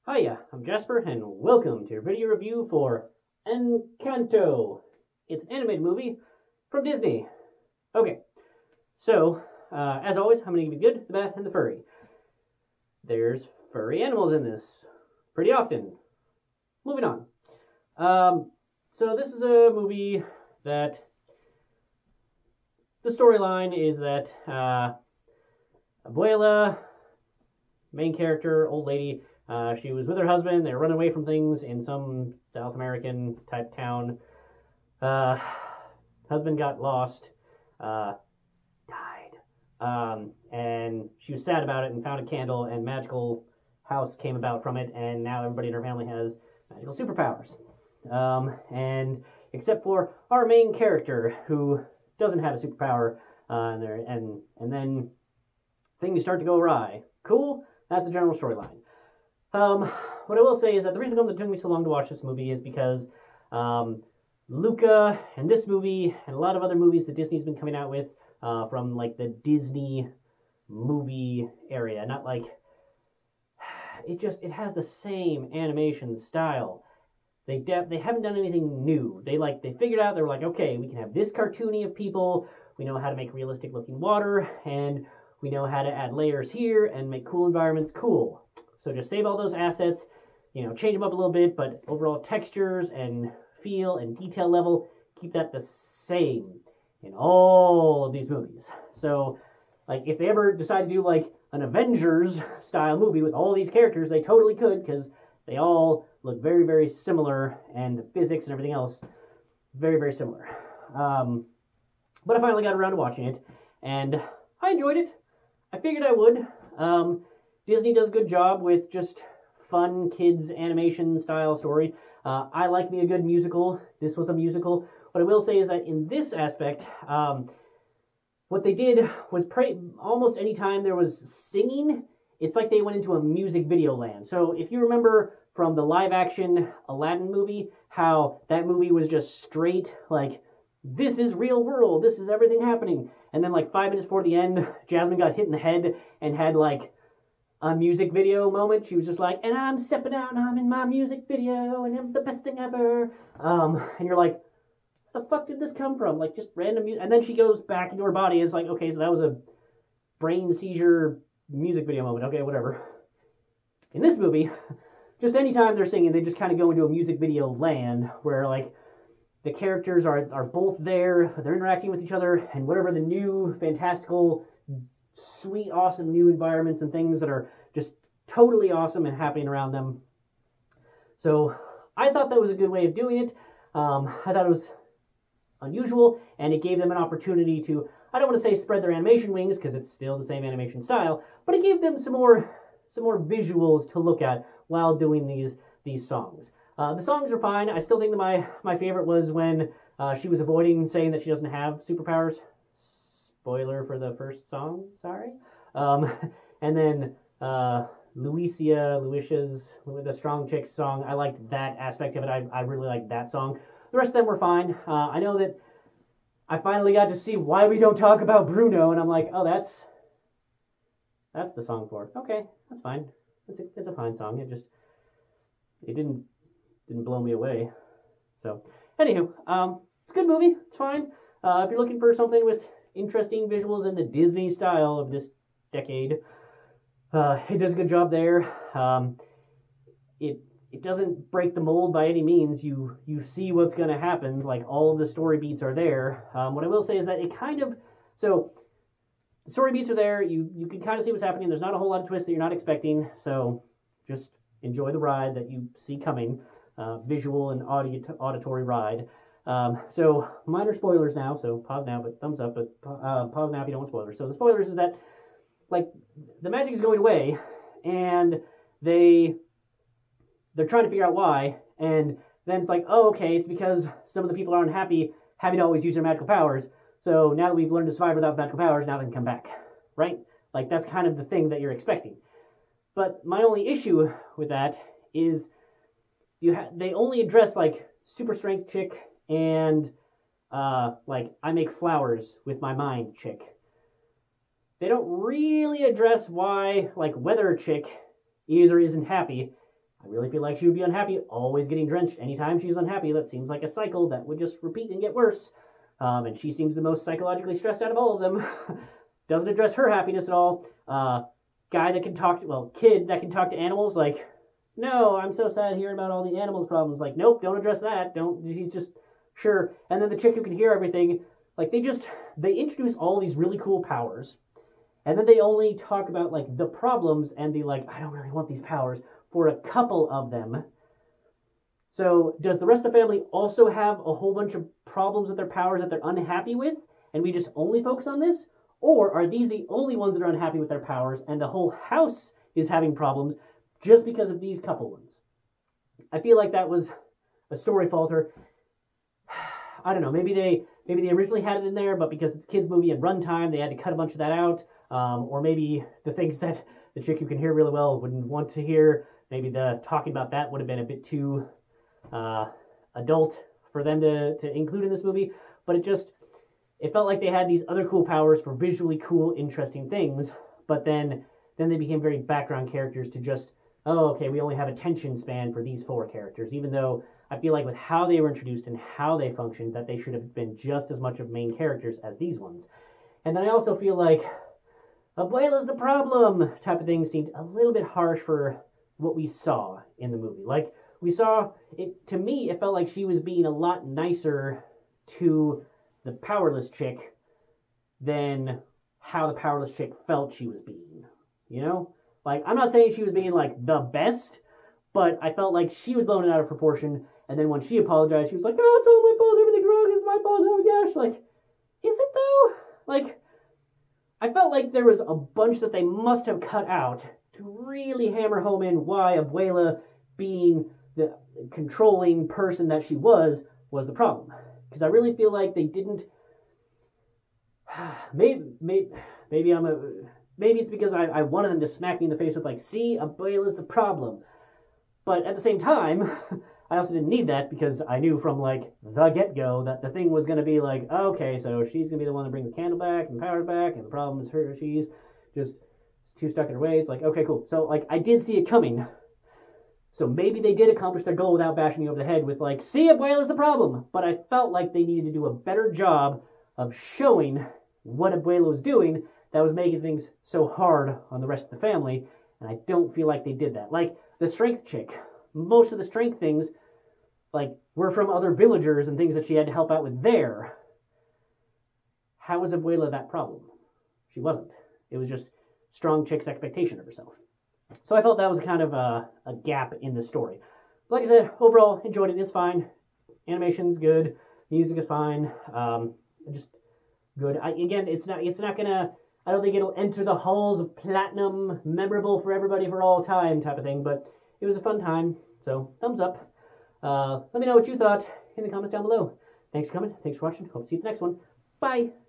Hiya, I'm Jasper, and welcome to your video review for Encanto. It's an animated movie from Disney. Okay, so, as always, I'm going to give you the good, the bad, and the furry. There's furry animals in this, pretty often. Moving on. So this is a movie that, the storyline is that, Abuela, main character, old lady, she was with her husband. They were running away from things in some South American type town. Husband got lost, died, and she was sad about it and found a candle, and magical house came about from it, and now everybody in her family has magical superpowers. And except for our main character, who doesn't have a superpower, and then things start to go awry. Cool. That's the general storyline. What I will say is that the reason it took me so long to watch this movie is because Luca and this movie and a lot of other movies that Disney's been coming out with from like the Disney movie area, not like it has the same animation style. They haven't done anything new. They figured out, they were like, okay, we can have this cartoony of people. We know how to make realistic looking water, and we know how to add layers here and make cool environments cool. So just save all those assets, change them up a little bit, but overall textures and feel and detail level, keep that the same in all of these movies. So, like, if they ever decide to do, like, an Avengers-style movie with all these characters, they totally could, because they all look very, very similar, and the physics and everything else, very, very similar. But I finally got around to watching it, and I enjoyed it. I figured I would. Disney does a good job with just fun kids animation style story. I like me a good musical. This was a musical. What I will say is that in this aspect, what they did was almost any time there was singing, it's like they went into a music video land. So if you remember from the live action Aladdin movie, how that movie was just straight, like, this is real world, this is everything happening. And then like 5 minutes before the end, Jasmine got hit in the head and had like a music video moment. She was just like, and I'm stepping out, I'm in my music video, and I'm the best thing ever. And you're like, where the fuck did this come from? Like, just random music. And then she goes back into her body. It's like, okay, so that was a brain seizure music video moment. Okay, whatever. In this movie, just anytime they're singing, they just kind of go into a music video land where, like, the characters are both there, they're interacting with each other, and whatever the new, fantastical, sweet, awesome new environments and things that are just totally awesome and happening around them. So I thought that was a good way of doing it. I thought it was unusual, and it gave them an opportunity to, I don't want to say spread their animation wings, because it's still the same animation style, but it gave them some more visuals to look at while doing these songs. The songs are fine. I still think that my favorite was when she was avoiding saying that she doesn't have superpowers. Spoiler for the first song, sorry. And then Luicia's, the Strong Chicks song, I liked that aspect of it. I really liked that song. The rest of them were fine. I know that I finally got to see Why We Don't Talk About Bruno, and I'm like, oh, that's the song for it. Okay, that's fine. It's a fine song. It didn't blow me away. So, anywho, it's a good movie. It's fine. If you're looking for something with interesting visuals in the Disney style of this decade, it does a good job there. It doesn't break the mold by any means. You see what's going to happen. Like, all of the story beats are there. What I will say is that it kind of, so the story beats are there. You can kind of see what's happening. There's not a whole lot of twists that you're not expecting. So just enjoy the ride that you see coming. Visual and auditory ride. So minor spoilers now, so pause now, but thumbs up, but pause now if you don't want spoilers. So the spoilers is that, like, the magic is going away, and they're trying to figure out why, and then it's like, oh, okay, it's because some of the people aren't happy having to always use their magical powers, so now that we've learned to survive without magical powers, now they can come back, right? Like, that's kind of the thing that you're expecting. But my only issue with that is they only address, like, super strength chick and like, I make flowers with my mind chick. They don't really address why, like, weather chick is or isn't happy. I really feel like she would be unhappy, always getting drenched. Anytime she's unhappy, that seems like a cycle that would just repeat and get worse. And she seems the most psychologically stressed out of all of them. Doesn't address her happiness at all. Guy that can talk to, well, kid that can talk to animals, like, no, I'm so sad hearing about all the animals' problems. Like, nope, don't address that. He's just, sure. And then the chick who can hear everything, like, they introduce all these really cool powers. And then they only talk about, like, the problems and the, like, I don't really want these powers for a couple of them. So does the rest of the family also have a whole bunch of problems with their powers that they're unhappy with, and we just only focus on this? Or are these the only ones that are unhappy with their powers, and the whole house is having problems just because of these couple ones? I feel like that was a story falter. I don't know, maybe they originally had it in there, but because it's a kids' movie and runtime, they had to cut a bunch of that out. Or maybe the things that the chick who can hear really well wouldn't want to hear, maybe the talking about that would have been a bit too adult for them to include in this movie. But it felt like they had these other cool powers for visually cool, interesting things, but then they became very background characters to just, oh, okay, we only have attention span for these 4 characters, even though I feel like with how they were introduced and how they functioned, that they should have been just as much of main characters as these ones. And then I also feel like Abuela's the problem type of thing seemed a little bit harsh for what we saw in the movie. Like, we saw, to me, it felt like she was being a lot nicer to the powerless chick than how the powerless chick felt she was being, you know? Like, I'm not saying she was being, like, the best, but I felt like she was blown out of proportion, and then when she apologized, she was like, oh, it's all my fault, everything's wrong, it's my fault, oh my gosh, like, is it though? Like, I felt like there was a bunch that they must have cut out to really hammer home in why Abuela being the controlling person that she was the problem. Because I really feel like they didn't. Maybe it's because I wanted them to smack me in the face with, like, see, Abuela's the problem. But at the same time, I also didn't need that because I knew from, like, the get-go that the thing was going to be like, okay, so she's going to be the one to bring the candle back and the powers back, and the problem is she's just too stuck in her ways. Like, okay, cool. So, like, I did see it coming. So maybe they did accomplish their goal without bashing me over the head with, like, see, Abuela's the problem. But I felt like they needed to do a better job of showing what Abuela was doing that was making things so hard on the rest of the family. And I don't feel like they did that. Like, the strength chick. Most of the strength things, like, were from other villagers and things that she had to help out with there. How was Abuela that problem? She wasn't. It was just strong chick's expectation of herself. So I felt that was kind of a gap in the story. Like I said, overall, enjoyed it. It's fine. Animation's good. Music is fine. Just good. Again, it's not gonna. I don't think it'll enter the halls of platinum, memorable for everybody for all time type of thing. But it was a fun time. So thumbs up. Let me know what you thought in the comments down below. Thanks for coming. Thanks for watching. Hope to see you at the next one. Bye.